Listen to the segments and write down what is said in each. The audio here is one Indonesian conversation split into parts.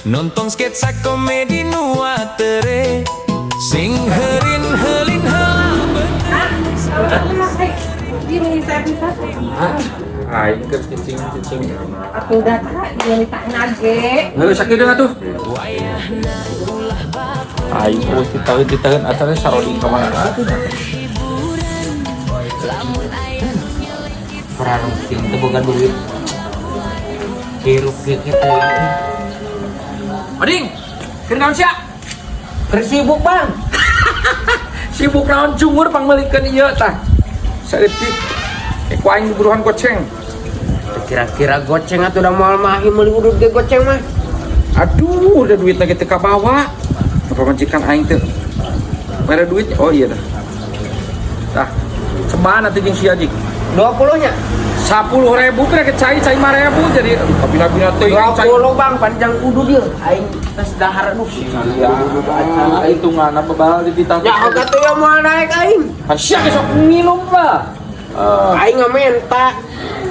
Nonton sketsa komedi nuatere sing herin helin heula Aing ke cicing. Aku udah tak nage. Heuh sakit deung atuh. Aing terus ditahan acaranya sarodi ka mana atuh. Perang sing teu boga duit. Hirup kieu teh. Oding, keur naon sia? Keur sibuk, Bang. Sibuk naon cungur pangmelikeun ieu tah. Saeutik. Ku aing buruhan goceng. Kira-kira goceng atuh da moal mah meuli udud ge goceng mah. Aduh, udah duit lagi teu kabawa. Pamajikan aing teu. Mere duit. Oh iya dah. Tah. Cemana teh jeung sia jik? 20 nya. 10.000 teh ke cai 5.000 jadi kabina-bina teh 20 Bang panjang kudu dieu. Aing tes dahar nu. ya hitunganna bebal di ditang. Ya harga teh ya moal naik aing. Hasya ke sok nginum lah. Aing ngamenta.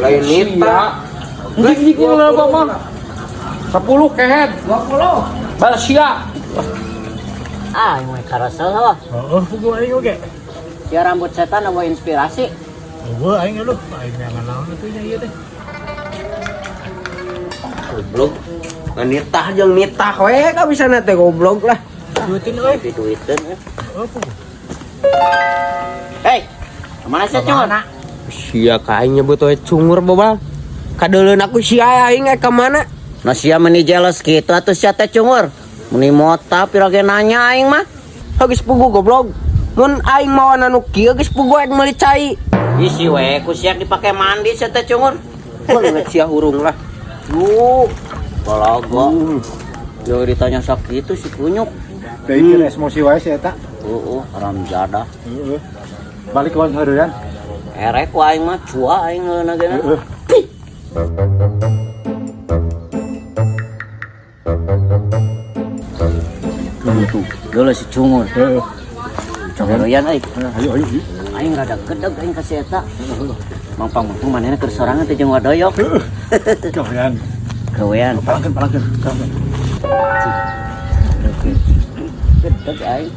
Lain nita. Dik berapa mah? 10 kehet. 20. Bal sia. Ah, yang mereka rasa lah. Oh, kudu aing oge. Ya rambut setan apa inspirasi? Oh, aing aloh, aing yang naon atuh nya ieu teh. Goblok. Nitah jeung nitah we ka bisa teh goblok lah. Duitin euy. Duitin ya. Oh, kudu. Hei, kemana sih cungur? Sia ka aing nyebut we cungur bobal. Kadeuleun aku sia aing ka mana? Nah sia meni jealous gitu atuh sia teh cungur. Meni mota pirage nanya aing mah. Geus pugu goblok. Mun aing mawan anu kieu geus pugu aing meuli cai. Isi we ku siap dipake mandi sia teh cungur. Banget sia hurung lah. Balago. Yo ditanya sakit itu si kunyuk. Teuing emosi wae si eta. Haram jadah. Heeh. Balik ka heureun. Erek ku aing mah cua aing ngeunagena. Tuh, geuleuh si cungur. Heeh. Cogoyan euy. Ayo. Aing rada gedeg aing ka si eta. Mangpang-mangpang manehna keur sorangan teh jeung wadoyok. Kawean. Gawean. Palangkeun. Gedeg aing.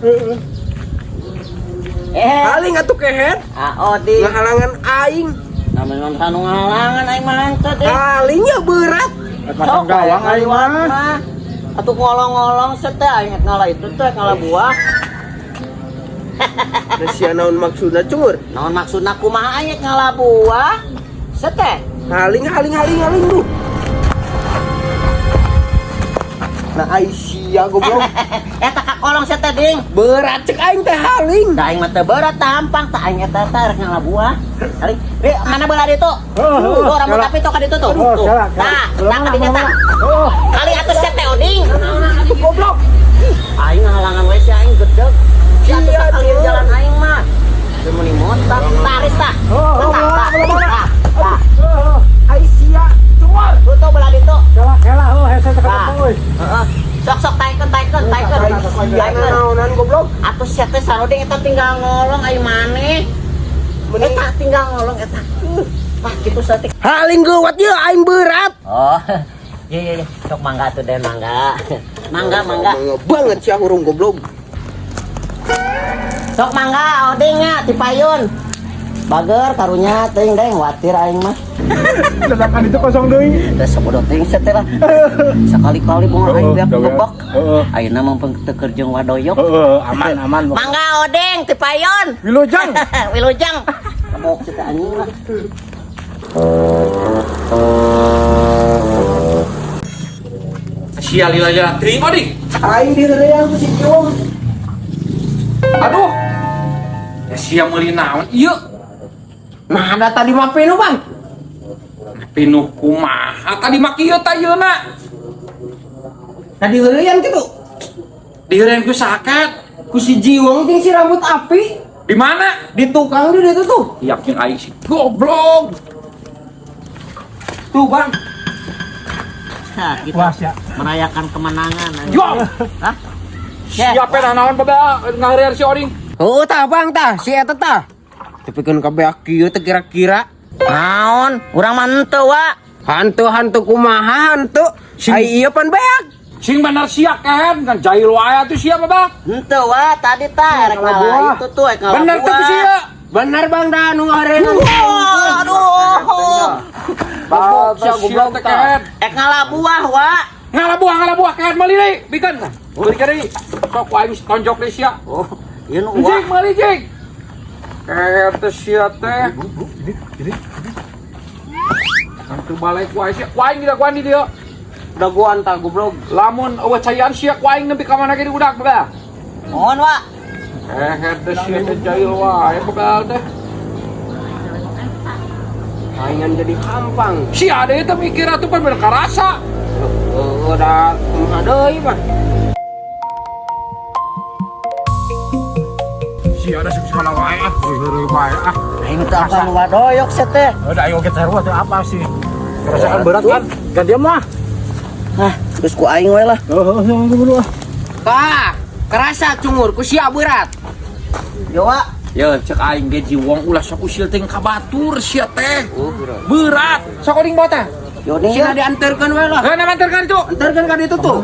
Paling atuh kehet Odi. ngahalangan aing. Namun anu ngalangan aing mah henteu deh. Palingnya berat. Macam gawang aing mah. Atuh ngolong-ngolong teh aing ngalah itu teh ngalah buah. Da sia naon maksudna cungur? Naon maksudna kumaha aing ngalah buah? Seteh. Haling tuh. Nah aing sia goblok. Eta ka kolong seteh ding. Berat cek aing teh haling. Da aing mah teu berat tampang tah aing eta teh rek ngalah buah. Haling, mana beula ditu? Tuh rambut tapi tuh ka ditu tuh. Tuh. Nah, ka dinya tah. Kali atus seteh oding. Goblok. Aing ngalangan we si aing gedeg. Sia kalian jalan aing mah. Teu meuni montak taris tah. Aing sia cungur. Tuh beula ditu. Kela hese tekan euy. Heeh. Sok taikeun. Naonan goblok. Atuh sia teh saroding eta tinggal ngolong ai maneh. Eta tinggal ngolong eta. Wah, kitu satik. Haling geuwat ieu aing berat. Oh. Iya. Sok mangga tuh Den, mangga. Mangga. Mangga banget sia hurung goblok. Sok mangga odingnya ti payun. Bager karunya teuing deng watir aing mah. Ledakan itu kosong deui. Da sabodo teuing set lah. Sekali-kali bunga aing beak bebek. Heeh. Ayeuna mah teu keur jeung wadoyok. Aman. Mangga odeng ti payun. Wilujeng. Wilujeng. Kabok kita anjing lah. Sia lila terima dik. Aing direreang ku si Ciwong. Aduh. Ya sia meuli naon ieu? Nah, ada tadi mah penu, Bang. Pinuh kumaha tadi mah kieu tah yeuna. Nah, direreang kitu. Dieureun ku sakat. Ku si Jiwong jeung si rambut api Di mana? di tukang di ditu tuh. Yakin aing si goblok. Tuh, Bang. Nah, kita Wah, sia. merayakan kemenangan. Yo. Hah? Siapa naon baba ngareer si Oding? Oh, tah Bang tah, si eta tah. Tepikeun kabeh kieu teh kira-kira Naon? Urang mah henteu wa. hantu kumaha hantu. Ai ieu pan beak. Sing bener sia kan jahil wae atuh sia Bang. Henteu wa tadi tah rek ngalah itu tuh rek ngalah. Bener tuh sia. Bener Bang dah nu arena. Aduh. Bang sia goblok teh kan. Rek ngalah buah wa. Ngalah buah kan meuli deui pikeun. Meuli deui. Sok wae tonjok deui sia. Oh, ieu nu wa. Jik meuli jik. Teh sia teh. Antu balik wae sia. Wae tidak kuan di dieu. Dagoan tah goblok. Lamun eueuh cayaan sia kuaing nepi ka mana ge di udak bae. Mohon wa. Teh sia teh jahil wae begal teh. Aing jadi hampang. Sia deui teh mikir atuh pan bener karasa. Udah kumaha deui mah. Sia ada sekolah wae ah, heureuy wae ah. Aing teh apa nu doyok set teh. Udah ayo kita taruh tuh apa sih? Rasakan berat kan? Gantian mah. Nah, terus ku aing we lah. Oh. Kak, kerasa cungur ku sia berat. Yo wa. Ya cek aing ge jiwong ulah sok usil teh ka batur sia teh. Oh, berat. Berat. Sok oding bawa teh. Yo ning Sina diantarkeun we lah. Heuh namanterkeun itu. Antarkeun ka ditu tuh.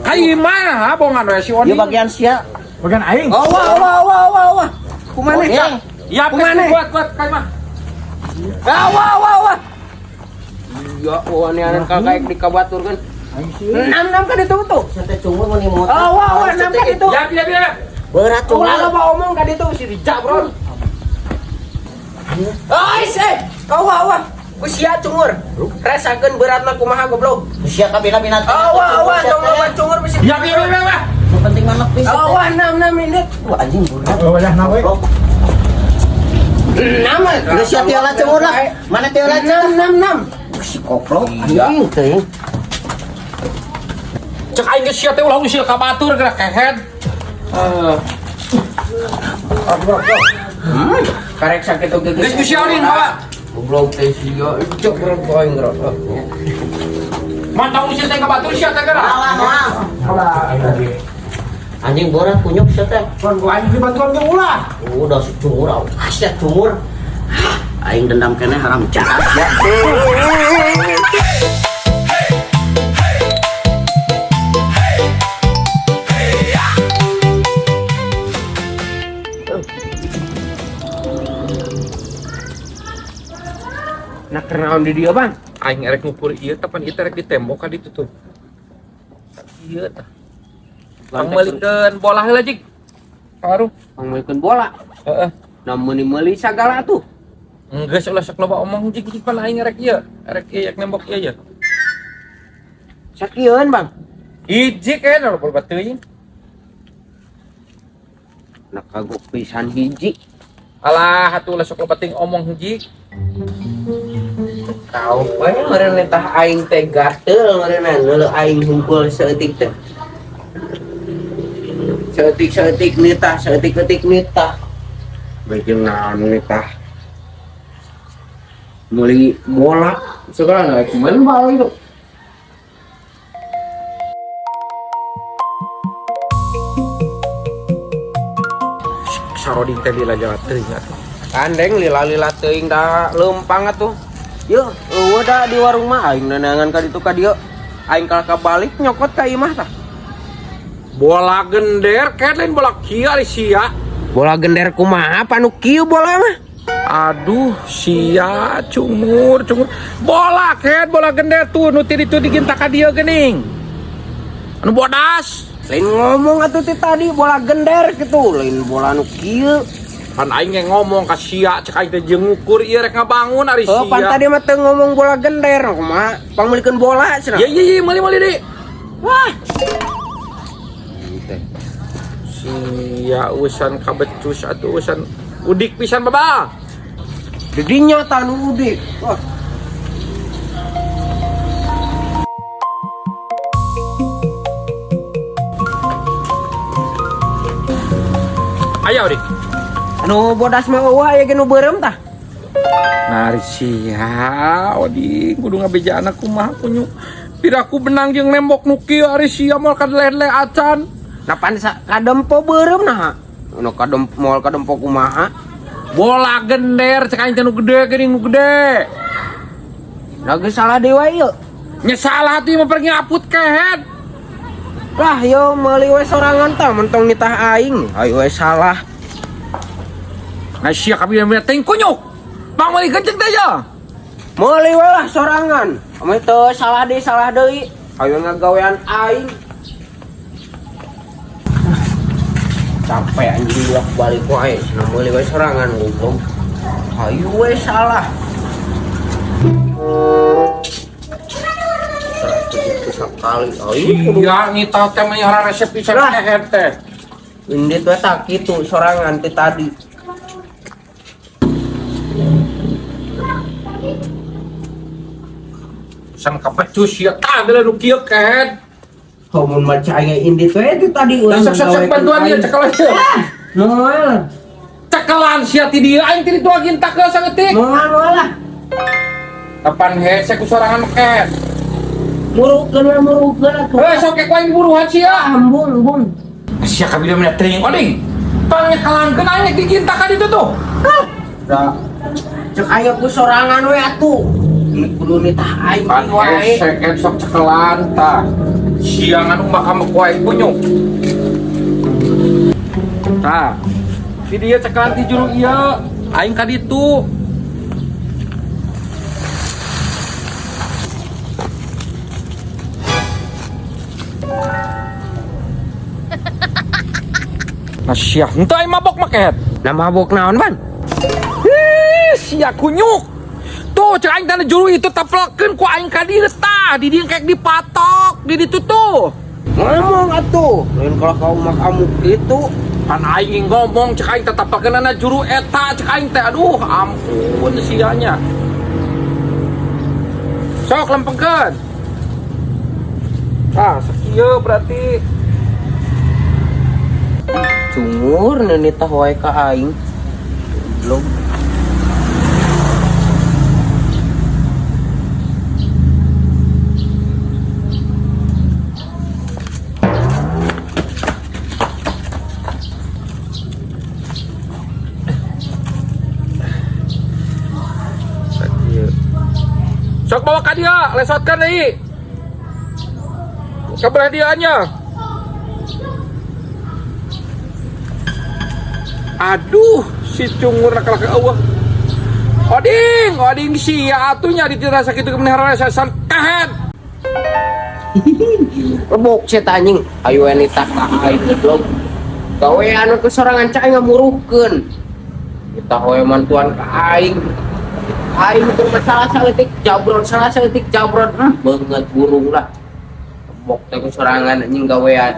Ka imah bongan we si Yo oding. bagian sia. Bagian aing. Oh, wah. Kumane? Oding. Ya Kumane? kuat ka imah. Wah. Iya, aneh-aneh kakak di kabaturkeun. 6 ka ditu tuh. Sia teh cungur mun imut. Wah, 6 ka ditu. Ya. Berat cungur. Ulah lo omong ka ditu si dijabron. Wah. Ku sia cungur. Rasakeun beratna kumaha goblok. Sia kabila binatang. Wah, dong loba cungur bisi. Ya. Yang penting mah nepi. Wah, 6 menit. Wah anjing berat. Oh, dah nawe. 6. Geus sia tiola cungur lah. Mana tiola cungur? 6. Si koplok anjing teh. Cek aing ge sia teh ulah usil ka batur gerak kehead. Karek sakit oge Geus ku sia oding bawa. goblok teh sia. Cek berat poin gerak. Mantap usil teh ka batur sia teh gerak. Alah. Anjing berat kunyuk sia teh. Kon gua aing dibantuan ge ulah. Udah si cungur asyik cungur. Aing dendam kene haram jahat ya. Nak kenaon di dia, Bang? Aing erek ngukur ieu teh pan ieu erek di tembok ka ditu tuh. Ieu tah. Pangmelikeun bola heula jik. Karu. Pangmelikeun bola. Heeh. Namun meuli sagala tuh. Enggeus ulah sok loba omong jik pan aing erek ieu. Erek ieu yak nembok ieu ya. Sakieun, Bang. Hiji kan ora berbat teuing. Nak kagok pisan hiji. Alah atuh ulah sok loba ting omong jik. Kau bae meureun tah aing teh gatel meureun neuleuh aing hungkul saeutik teh. Saeutik nitah, saeutik nitah. Beujeung naon nitah. Meuli bola segala kumaha bae itu. Saroding teh lila jawa teuing atuh. Kandeng lila-lila teuing da leumpang atuh. Yeuh, eueuh da di warung mah aing nanangan ka ditu ka dieu. Aing ka balik nyokot ka imah tah. Bola gender ket lain bola kieu ari sia. Bola gender kumaha panu kieu bola mah? Aduh, sia cungur. Bola ket bola gender tuh nu ti ditu diginta ka dieu geuning. Anu bodas. Lain ngomong atuh ti tadi bola gender gitu, lain bola nu kieu. Pan aing ge ngomong ka sia cek aing teh jeung ngukur ieu rek ngabangun ari sia. Oh, pan tadi mah teu ngomong bola gender, kumaha pangmelikeun bola cenah. Iya, meuli deui. Wah. Sia usan kabecus atuh usan udik pisan baba. Didinya tanu udik. Wah. Aya udik. Anu bodas mah eueuh aya ge nu beureum tah. Nari sia oding kudu ngabejaan kumaha kunyu. Piraku benang jeung nembok nu kieu ari sia moal kadele acan. Napan kadempo beureum nah. Anu moal kadempo kumaha? Bola gender cek aing teh nu gede geuning nu gede. Da geus salah deui ieu. Nya salah teh mah pergi aput kehead. Lah yo meuli we sorangan tah mentong nitah aing. Ayo we salah. Nah sia kabina teuing kunyuk. Bang meuli kenceng teh ya. Meuli we lah sorangan. Ame teu salah deui. Ayo ngagawean aing. Capek anjing bolak balik wae, cenah meuli we sorangan goblok. Ayo we salah. Sekali, ayo Iya nitah teh menyahara resep pisan teh. Indit we tak kitu sorangan ti tadi. Sang kapecus ya tah geula nu kieu kehet. Mun maca aya indit we ti tadi Sok bantuan dia cekelan teh. Moal. Cekelan sia ti dieu aing ti ditu lagi entak geus saeutik. Moal lah. Kapan hese ku sorangan kehet. Murukeun atuh. Sok ke ku aing buruhan sia. Ambung. Sia kabina mena teuing oding. Tong nyekelankeun aing digintak ka ditu tuh. Da. Cek aya ku sorangan we atuh. Ini kudu nitah aing Kan wae. hese sok cekelan tah. Siang anu bakal kuai kunyuk. Tah. Si dia cekelan ti juru ieu. Aing ka ditu. Nah sia, henteu aing mabok maket. Nah mabok naon ban? Sia kunyuk. Tuh, cek aing tanda juru itu taplekeun ku aing ka dieu tah, di dieu kek dipatok, di ditu tuh. Ngomong atuh. Lain kalau kau mah kamu gitu. Kan aing ngomong cek aing tetap pakeunana juru eta cek aing teh. Aduh, ampun sianya. Sok lempengkeun. Ah, sakieu berarti Cungur nitah wae ka aing. Belum. sok bawa ka dia, lesotkeun deui. Keberhadiaannya. Aduh, si cungur laki-laki eueuh. Oding sia atunya ditirasa kitu kemenehara sasan kehet. Rebok cet anjing. Ayo nitah ka aing goblok. Gawe anu kesorangan cai ngamuruhkeun. Kita we mantuan ka aing. Aing itu salah saeutik jabron. Beungeut burung lah. Rebok teh kesorangan anjing gawean.